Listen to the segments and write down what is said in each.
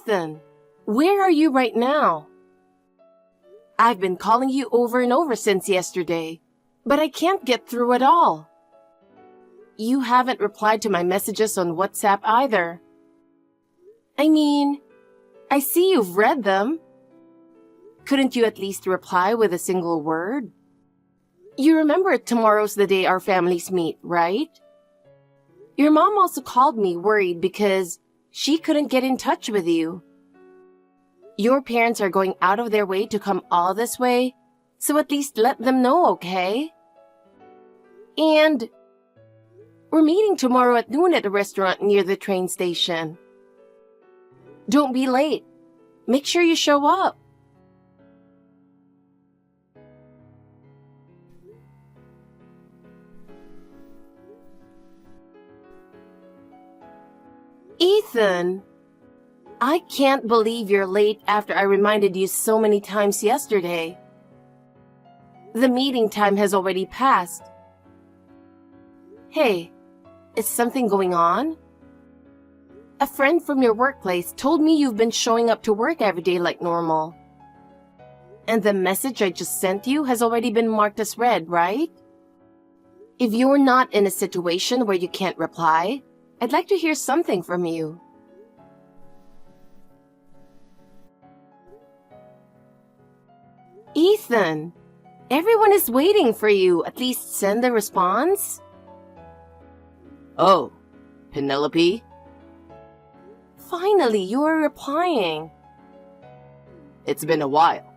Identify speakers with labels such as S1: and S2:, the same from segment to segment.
S1: Ethan, where are you right now? I've been calling you over and over since yesterday, but I can't get through at all. You haven't replied to my messages on WhatsApp either. I mean, I see you've read them. Couldn't you at least reply with a single word? You remember tomorrow's the day our families meet, right? Your mom also called me worried because she couldn't get in touch with you. Your parents are going out of their way to come all this way, so at least let them know, okay? And we're meeting tomorrow at noon at a restaurant near the train station. Don't be late. Make sure you show up. Ethan, I can't believe you're late after I reminded you so many times yesterday. The meeting time has already passed. Hey, is something going on? A friend from your workplace told me you've been showing up to work every day like normal. And the message I just sent you has already been marked as read, right? If you're not in a situation where you can't reply, I'd like to hear something from you. Ethan, everyone is waiting for you. At least send a response.
S2: Oh, Penelope?
S1: Finally, you are replying.
S2: It's been a while.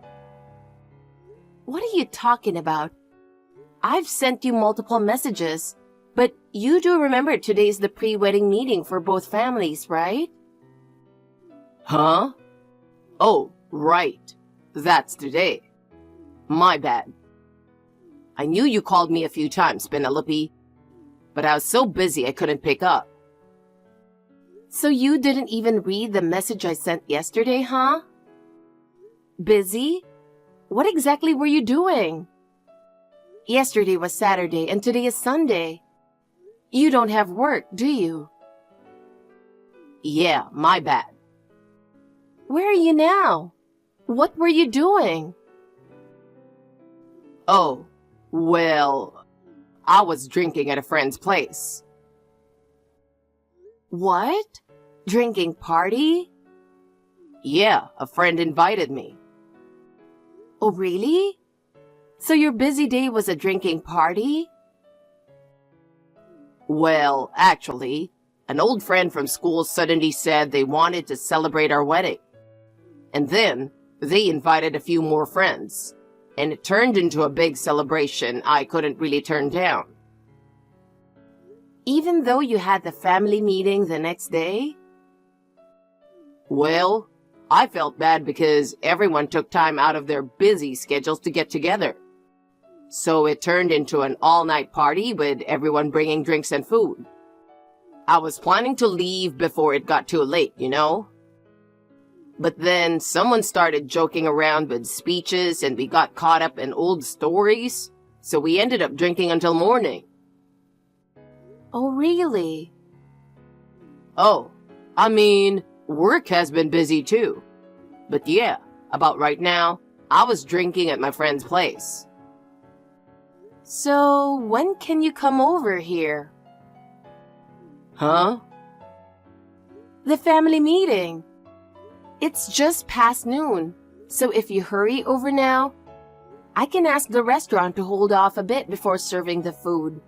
S1: What are you talking about? I've sent you multiple messages, but you do remember today's the pre-wedding meeting for both families, right?
S2: Huh? Oh, right. That's today. My bad. I knew you called me a few times, Penelope, but I was so busy I couldn't pick up.
S1: So you didn't even read the message I sent yesterday, huh? Busy? What exactly were you doing? Yesterday was Saturday and today is Sunday. You don't have work, do you?
S2: Yeah, my bad.
S1: Where are you now? What were you doing?
S2: Oh, well, I was drinking at a friend's place.
S1: What? Drinking party?
S2: Yeah, a friend invited me.
S1: Oh, really? So your busy day was a drinking party?
S2: Well, actually, an old friend from school suddenly said they wanted to celebrate our wedding. And then they invited a few more friends, and it turned into a big celebration I couldn't really turn down.
S1: Even though you had the family meeting the next day?
S2: Well, I felt bad because everyone took time out of their busy schedules to get together. So it turned into an all-night party with everyone bringing drinks and food. I was planning to leave before it got too late, you know? But then someone started joking around with speeches and we got caught up in old stories, so we ended up drinking until morning.
S1: Oh, really?
S2: Oh, I mean, work has been busy too. But yeah, about right now, I was drinking at my friend's place.
S1: So, when can you come over here?
S2: Huh?
S1: The family meeting. It's just past noon, so if you hurry over now, I can ask the restaurant to hold off a bit before serving the food.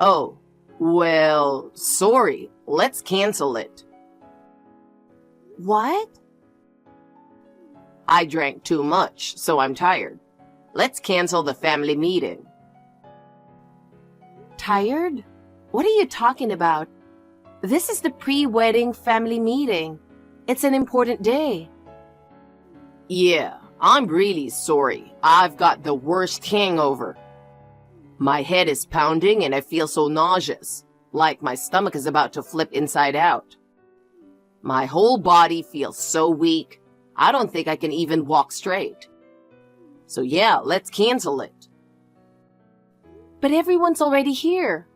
S2: Oh, well, sorry. Let's cancel it.
S1: What?
S2: I drank too much, so I'm tired. Let's cancel the family meeting.
S1: Tired? What are you talking about? This is the pre-wedding family meeting. It's an important day.
S2: Yeah, I'm really sorry. I've got the worst hangover. My head is pounding and I feel so nauseous, like my stomach is about to flip inside out. My whole body feels so weak, I don't think I can even walk straight. So yeah, let's cancel it.
S1: But everyone's already here.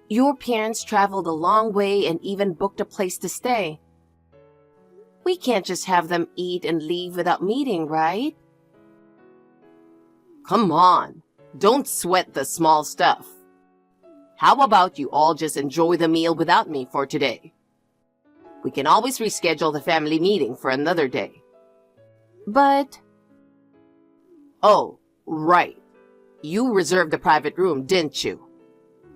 S1: Your parents traveled a long way and even booked a place to stay. We can't just have them eat and leave without meeting, right?
S2: Come on, don't sweat the small stuff. How about you all just enjoy the meal without me for today? We can always reschedule the family meeting for another day.
S1: But...
S2: Oh, right. You reserved a private room, didn't you?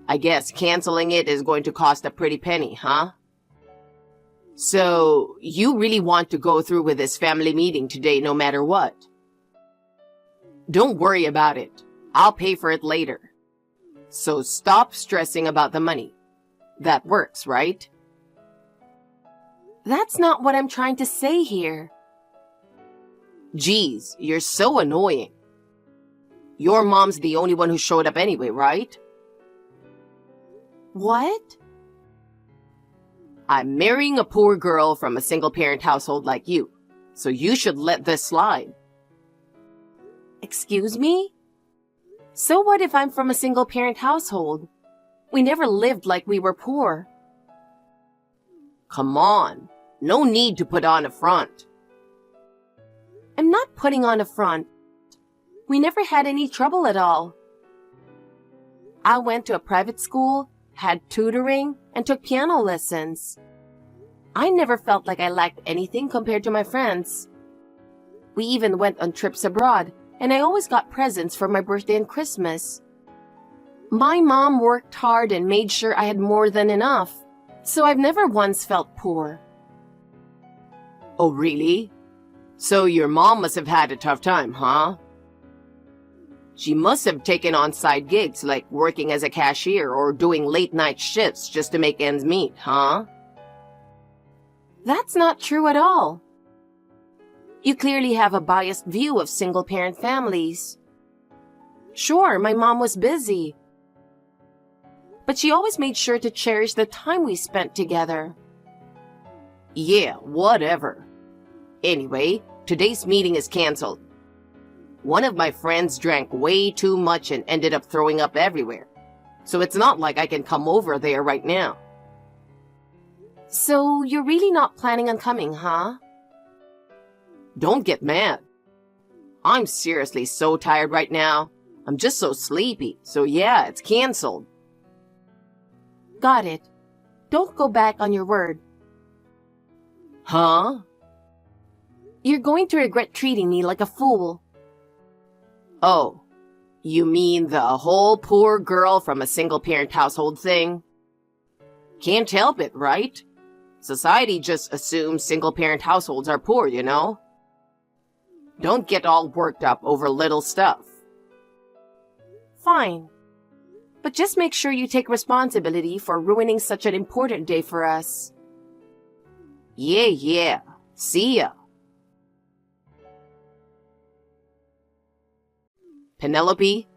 S2: I guess canceling it is going to cost a pretty penny, huh? So, you really want to go through with this family meeting today no matter what? Don't worry about it. I'll pay for it later. So stop stressing about the money. That works, right?
S1: That's not what I'm trying to say here.
S2: Geez, you're so annoying. Your mom's the only one who showed up anyway, right?
S1: What?
S2: I'm marrying a poor girl from a single-parent household like you, so you should let this slide.
S1: Excuse me? So what if I'm from a single-parent household? We never lived like we were poor.
S2: Come on, no need to put on a front.
S1: I'm not putting on a front. We never had any trouble at all. I went to a private school, had tutoring, and took piano lessons. I never felt like I lacked anything compared to my friends. We even went on trips abroad, and I always got presents for my birthday and Christmas. My mom worked hard and made sure I had more than enough, so I've never once felt poor.
S2: Oh, really? So your mom must have had a tough time, huh? She must have taken on side gigs like working as a cashier or doing late-night shifts just to make ends meet, huh?
S1: That's not true at all. You clearly have a biased view of single-parent families. Sure, my mom was busy, but she always made sure to cherish the time we spent together.
S2: Yeah, whatever. Anyway, today's meeting is canceled. One of my friends drank way too much and ended up throwing up everywhere. So it's not like I can come over there right now.
S1: So you're really not planning on coming, huh?
S2: Don't get mad. I'm seriously so tired right now. I'm just so sleepy. So yeah, it's canceled.
S1: Got it. Don't go back on your word.
S2: Huh?
S1: You're going to regret treating me like a fool.
S2: Oh, you mean the whole poor girl from a single-parent household thing? Can't help it, right? Society just assumes single-parent households are poor, you know? Don't get all worked up over little stuff.
S1: Fine. But just make sure you take responsibility for ruining such an important day for us.
S2: Yeah. See ya. Penelope,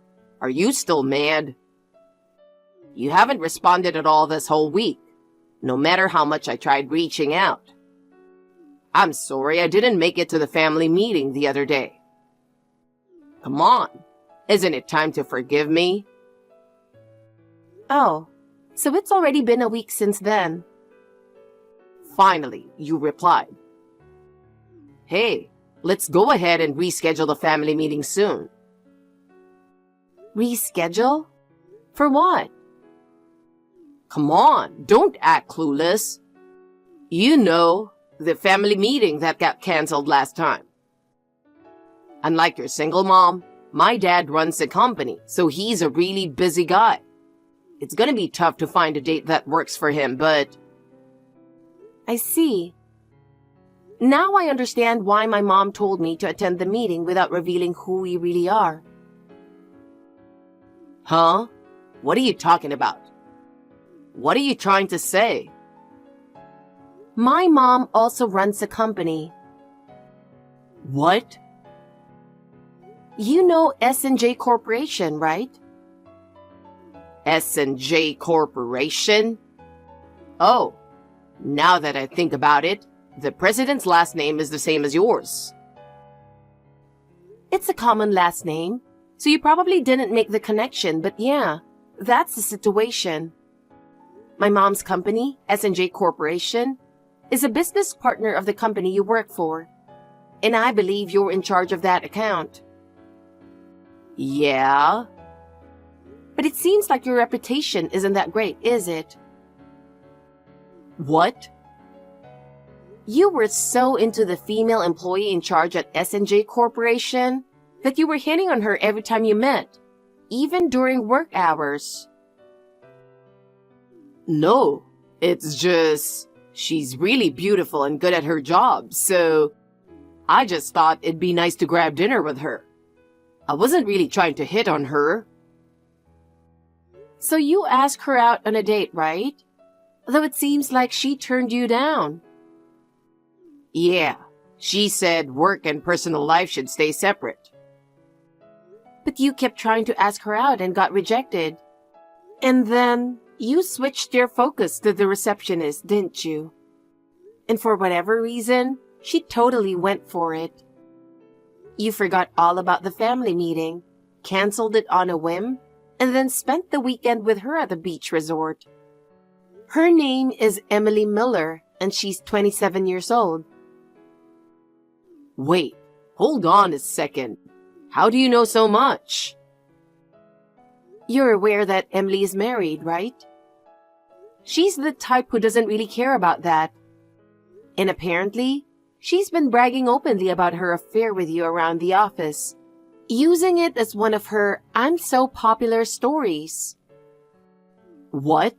S2: are you still mad? You haven't responded at all this whole week, no matter how much I tried reaching out. I'm sorry I didn't make it to the family meeting the other day. Come on, isn't it time to forgive me?
S1: Oh, so it's already been a week since then.
S2: Finally, you replied. Hey, let's go ahead and reschedule the family meeting soon.
S1: Reschedule? For what?
S2: Come on, don't act clueless. You know, the family meeting that got canceled last time. Unlike your single mom, my dad runs a company, so he's a really busy guy. It's gonna be tough to find a date that works for him, but...
S1: I see. Now I understand why my mom told me to attend the meeting without revealing who we really are.
S2: Huh? What are you talking about? What are you trying to say?
S1: My mom also runs a company.
S2: What?
S1: You know S&J Corporation, right?
S2: S&J Corporation? Oh, now that I think about it, the president's last name is the same as yours.
S1: It's a common last name, so you probably didn't make the connection, but yeah, that's the situation. My mom's company, S&J Corporation, is a business partner of the company you work for, and I believe you're in charge of that account.
S2: Yeah?
S1: But it seems like your reputation isn't that great, is it?
S2: What?
S1: You were so into the female employee in charge at S&J Corporation that you were hitting on her every time you met, even during work hours.
S2: No, it's just she's really beautiful and good at her job, so I just thought it'd be nice to grab dinner with her. I wasn't really trying to hit on her.
S1: So you asked her out on a date, right? Though it seems like she turned you down.
S2: Yeah, she said work and personal life should stay separate.
S1: But you kept trying to ask her out and got rejected. And then you switched your focus to the receptionist, didn't you? And for whatever reason, she totally went for it. You forgot all about the family meeting, canceled it on a whim, and then spent the weekend with her at the beach resort. Her name is Emily Miller, and she's 27 years old.
S2: Wait, hold on a second. How do you know so much?
S1: You're aware that Emily is married, right? She's the type who doesn't really care about that. And apparently, she's been bragging openly about her affair with you around the office, using it as one of her "I'm so popular" stories.
S2: What?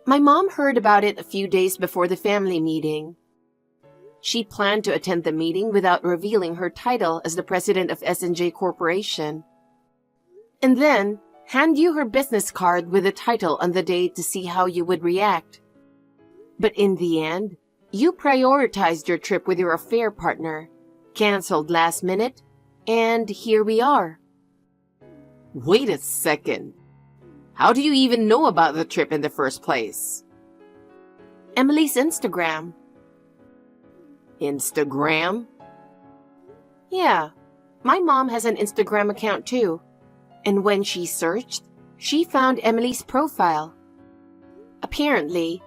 S1: My mom heard about it a few days before the family meeting. She planned to attend the meeting without revealing her title as the president of S&J Corporation, and then hand you her business card with the title on the day to see how you would react. But in the end, you prioritized your trip with your affair partner, canceled last minute, and here we are.
S2: Wait a second. How do you even know about the trip in the first place?
S1: Emily's Instagram.
S2: Instagram?
S1: Yeah, my mom has an Instagram account too. And when she searched, she found Emily's profile. Apparently,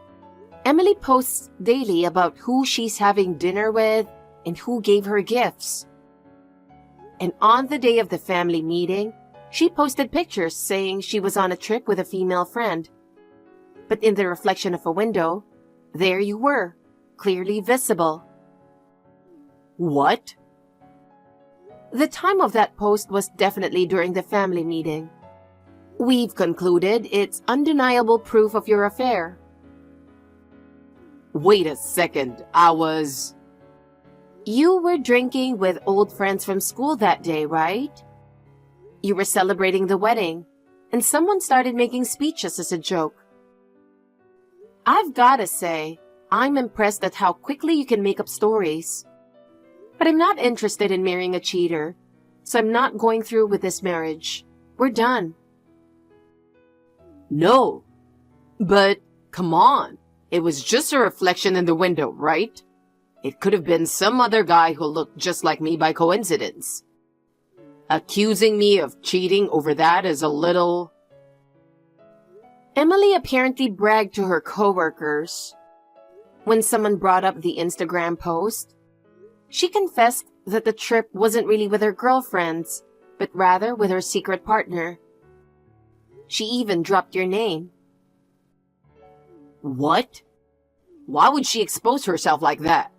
S1: Emily posts daily about who she's having dinner with and who gave her gifts. And on the day of the family meeting, she posted pictures saying she was on a trip with a female friend. But in the reflection of a window, there you were, clearly visible.
S2: What?
S1: The time of that post was definitely during the family meeting. We've concluded it's undeniable proof of your affair.
S2: Wait a second,
S1: You were drinking with old friends from school that day, right? You were celebrating the wedding, and someone started making speeches as a joke. I've gotta say, I'm impressed at how quickly you can make up stories. But I'm not interested in marrying a cheater, so I'm not going through with this marriage. We're done.
S2: No. But, come on. It was just a reflection in the window, right? It could have been some other guy who looked just like me by coincidence. Accusing me of cheating over that is a little...
S1: Emily apparently bragged to her coworkers. When someone brought up the Instagram post, she confessed that the trip wasn't really with her girlfriends, but rather with her secret partner. She even dropped your name.
S2: What? Why would she expose herself like that?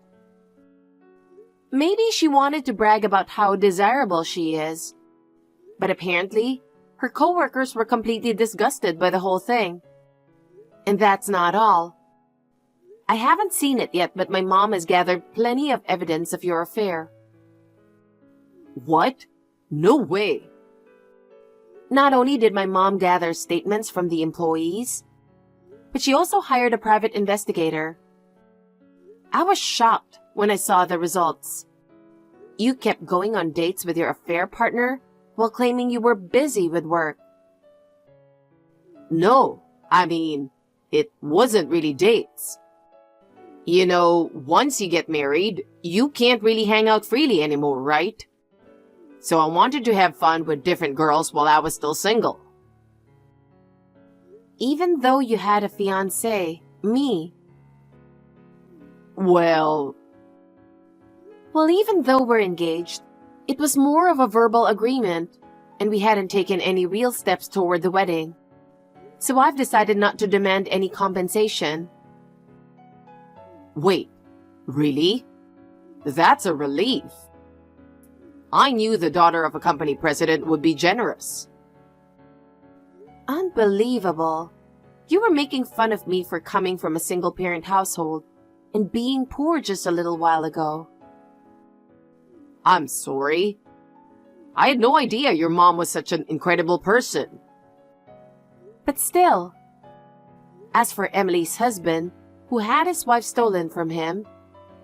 S1: Maybe she wanted to brag about how desirable she is. But apparently, her coworkers were completely disgusted by the whole thing. And that's not all. I haven't seen it yet, but my mom has gathered plenty of evidence of your affair.
S2: What? No way.
S1: Not only did my mom gather statements from the employees, but she also hired a private investigator. I was shocked when I saw the results. You kept going on dates with your affair partner while claiming you were busy with work.
S2: No, it wasn't really dates. You know, once you get married, you can't really hang out freely anymore, right? So I wanted to have fun with different girls while I was still single.
S1: Even though you had a fiancé, me.
S2: Well,
S1: Even though we're engaged, it was more of a verbal agreement, and we hadn't taken any real steps toward the wedding. So I've decided not to demand any compensation.
S2: wait, really? That's a relief. I knew the daughter of a company president would be generous.
S1: Unbelievable. You were making fun of me for coming from a single-parent household and being poor just a little while ago.
S2: I'm sorry. I had no idea your mom was such an incredible person.
S1: But still. As for Emily's husband, who had his wife stolen from him,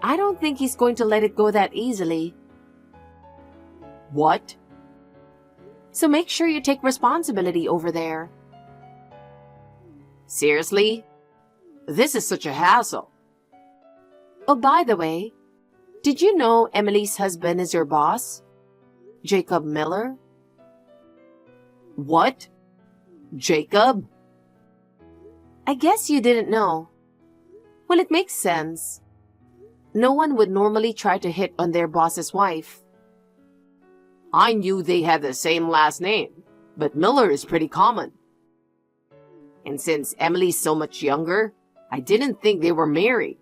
S1: I don't think he's going to let it go that easily.
S2: What?
S1: So make sure you take responsibility over there.
S2: Seriously? This is such a hassle.
S1: Oh, by the way, did you know Emily's husband is your boss? Jacob Miller?
S2: What? Jacob?
S1: I guess you didn't know. Well, it makes sense. No one would normally try to hit on their boss's wife.
S2: I knew they had the same last name, but Miller is pretty common. And since Emily's so much younger, I didn't think they were married.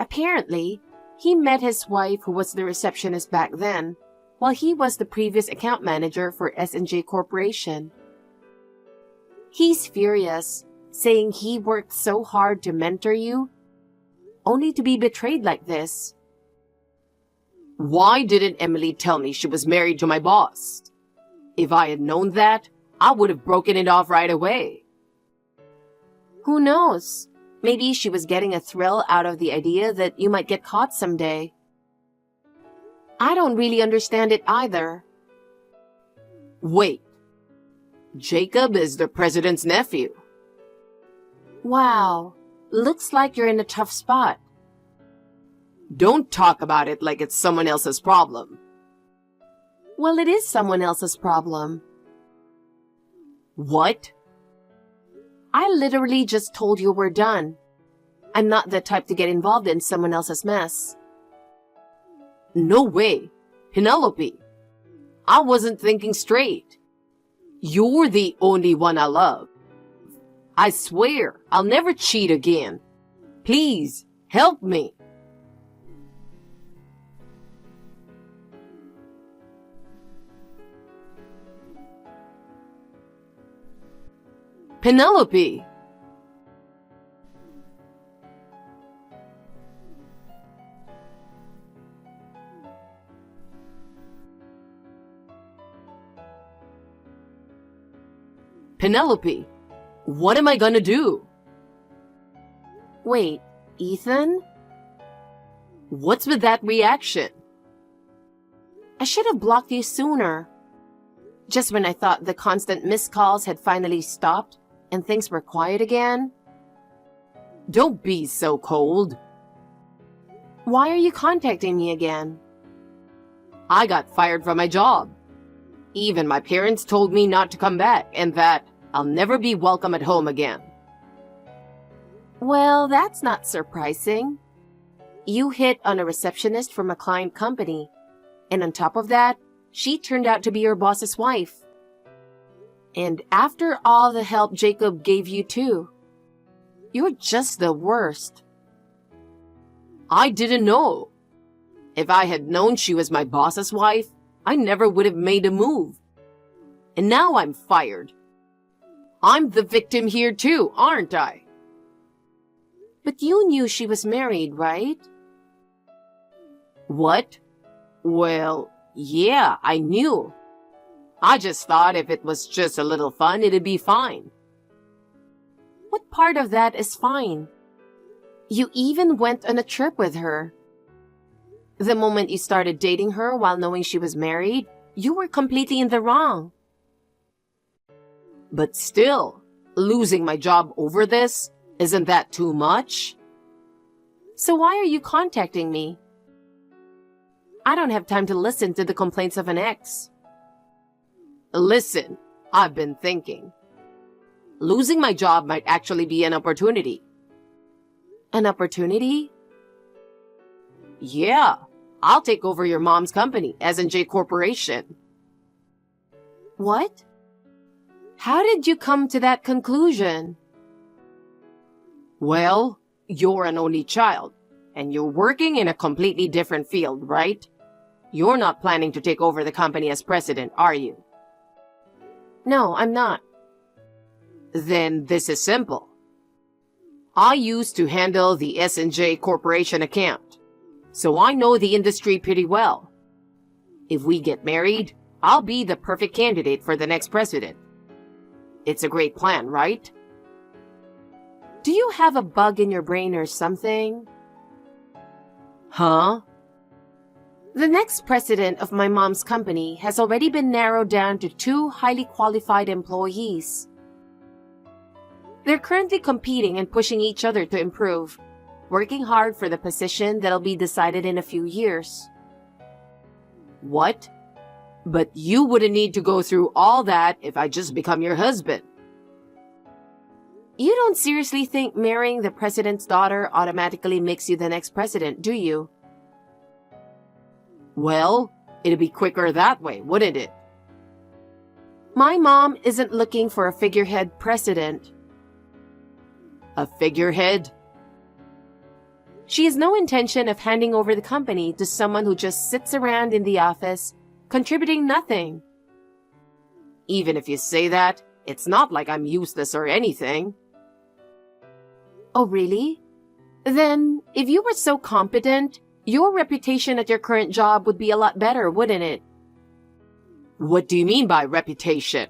S1: Apparently, he met his wife, who was the receptionist back then, while he was the previous account manager for S&J Corporation. He's furious, saying he worked so hard to mentor you, only to be betrayed like this.
S2: Why didn't Emily tell me she was married to my boss? If I had known that, I would have broken it off right away.
S1: Who knows? Maybe she was getting a thrill out of the idea that you might get caught someday. I don't really understand it either.
S2: Wait. Jacob is the president's nephew.
S1: Wow. Looks like you're in a tough spot.
S2: Don't talk about it like it's someone else's problem.
S1: Well, it is someone else's problem.
S2: What?
S1: I literally just told you we're done. I'm not the type to get involved in someone else's mess.
S2: No way. Penelope. I wasn't thinking straight. You're the only one I love. I swear I'll never cheat again. Please, help me. Penelope! Penelope, what am I gonna do?
S1: Wait, Ethan?
S2: What's with that reaction?
S1: I should have blocked you sooner. Just when I thought the constant missed calls had finally stopped and things were quiet again.
S2: Don't be so cold.
S1: Why are you contacting me again?
S2: I got fired from my job. Even my parents told me not to come back and that I'll never be welcome at home again.
S1: Well, that's not surprising. You hit on a receptionist from a client company, and on top of that, she turned out to be your boss's wife. And after all the help Jacob gave you too, you're just the worst.
S2: I didn't know. If I had known she was my boss's wife, I never would have made a move. And now I'm fired. I'm the victim here too, aren't I?
S1: But you knew she was married, right?
S2: What? Well, yeah, I knew. I just thought if it was just a little fun, it'd be fine.
S1: What part of that is fine? You even went on a trip with her. The moment you started dating her while knowing she was married, you were completely in the wrong.
S2: But still, losing my job over this, isn't that too much?
S1: So why are you contacting me? I don't have time to listen to the complaints of an ex.
S2: Listen, I've been thinking. Losing my job might actually be an opportunity.
S1: An opportunity?
S2: Yeah, I'll take over your mom's company, S&J Corporation.
S1: What? How did you come to that conclusion?
S2: Well, you're an only child, and you're working in a completely different field, right? You're not planning to take over the company as president, are you?
S1: No, I'm not.
S2: Then this is simple. I used to handle the S&J Corporation account, so I know the industry pretty well. If we get married, I'll be the perfect candidate for the next president. It's a great plan, right?
S1: Do you have a bug in your brain or something?
S2: Huh?
S1: The next president of my mom's company has already been narrowed down to 2 highly qualified employees. They're currently competing and pushing each other to improve, working hard for the position that'll be decided in a few years.
S2: What? But you wouldn't need to go through all that if I just become your husband.
S1: You don't seriously think marrying the president's daughter automatically makes you the next president, do you?
S2: Well, it'd be quicker that way, wouldn't it?
S1: My mom isn't looking for a figurehead president.
S2: A figurehead?
S1: She has no intention of handing over the company to someone who just sits around in the office, contributing nothing.
S2: Even if you say that, it's not like I'm useless or anything.
S1: Oh, really? Then, if you were so competent, your reputation at your current job would be a lot better, wouldn't it?
S2: What do you mean by reputation?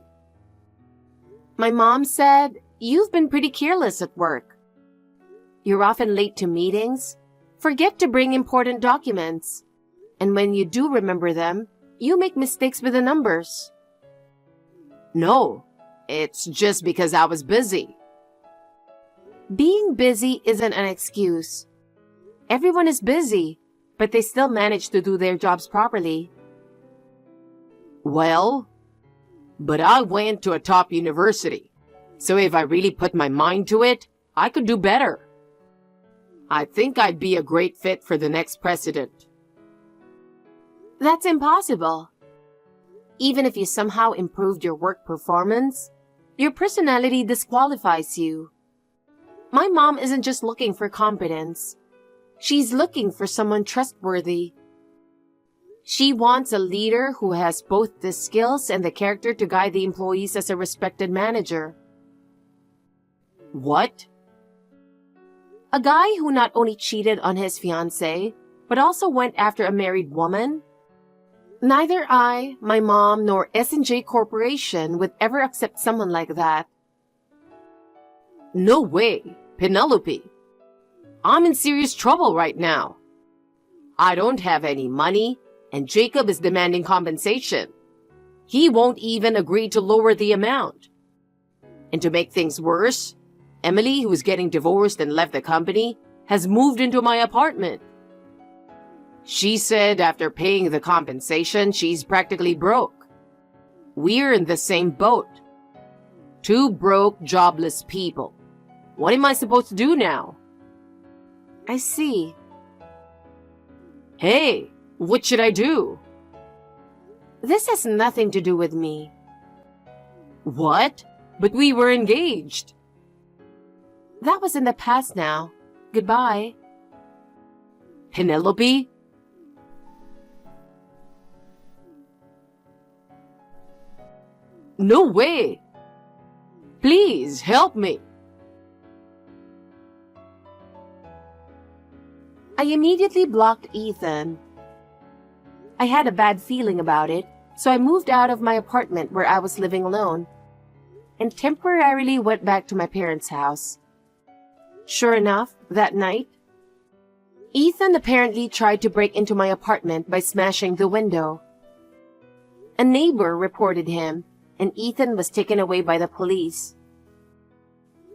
S1: My mom said, you've been pretty careless at work. You're often late to meetings, forget to bring important documents, and when you do remember them, you make mistakes with the numbers.
S2: No, it's just because I was busy.
S1: Being busy isn't an excuse. Everyone is busy, but they still manage to do their jobs properly.
S2: Well, but I went to a top university, so if I really put my mind to it, I could do better. I think I'd be a great fit for the next president.
S1: That's impossible. Even if you somehow improved your work performance, your personality disqualifies you. My mom isn't just looking for competence. She's looking for someone trustworthy. She wants a leader who has both the skills and the character to guide the employees as a respected manager.
S2: What?
S1: A guy who not only cheated on his fiancée, but also went after a married woman? Neither I, my mom, nor S&J Corporation would ever accept someone like that.
S2: No way, Penelope. I'm in serious trouble right now. I don't have any money, and Jacob is demanding compensation. He won't even agree to lower the amount. And to make things worse, Emily, who's getting divorced and left the company, has moved into my apartment. She said after paying the compensation, she's practically broke. We're in the same boat. 2 broke, jobless people. What am I supposed to do now?
S1: I see.
S2: Hey, what should I do?
S1: This has nothing to do with me.
S2: What? But we were engaged.
S1: That was in the past now. Goodbye.
S2: Penelope? No way! Please, help me!
S1: I immediately blocked Ethan. I had a bad feeling about it, so I moved out of my apartment where I was living alone and temporarily went back to my parents' house. Sure enough, that night, Ethan apparently tried to break into my apartment by smashing the window. A neighbor reported him, and Ethan was taken away by the police.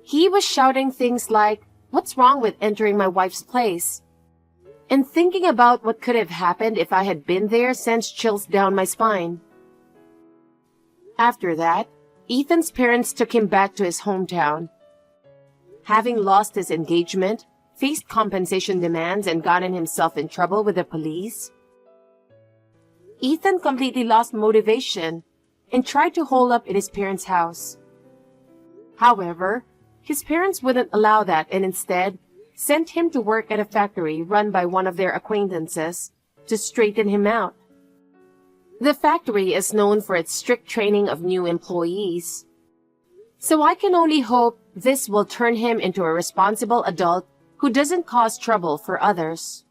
S1: He was shouting things like, "What's wrong with entering my wife's place?" And thinking about what could have happened if I had been there sends chills down my spine. After that, Ethan's parents took him back to his hometown. Having lost his engagement, faced compensation demands, and gotten himself in trouble with the police? Ethan completely lost motivation and tried to hole up in his parents' house. However, his parents wouldn't allow that and instead sent him to work at a factory run by one of their acquaintances to straighten him out. The factory is known for its strict training of new employees. So I can only hope this will turn him into a responsible adult who doesn't cause trouble for others.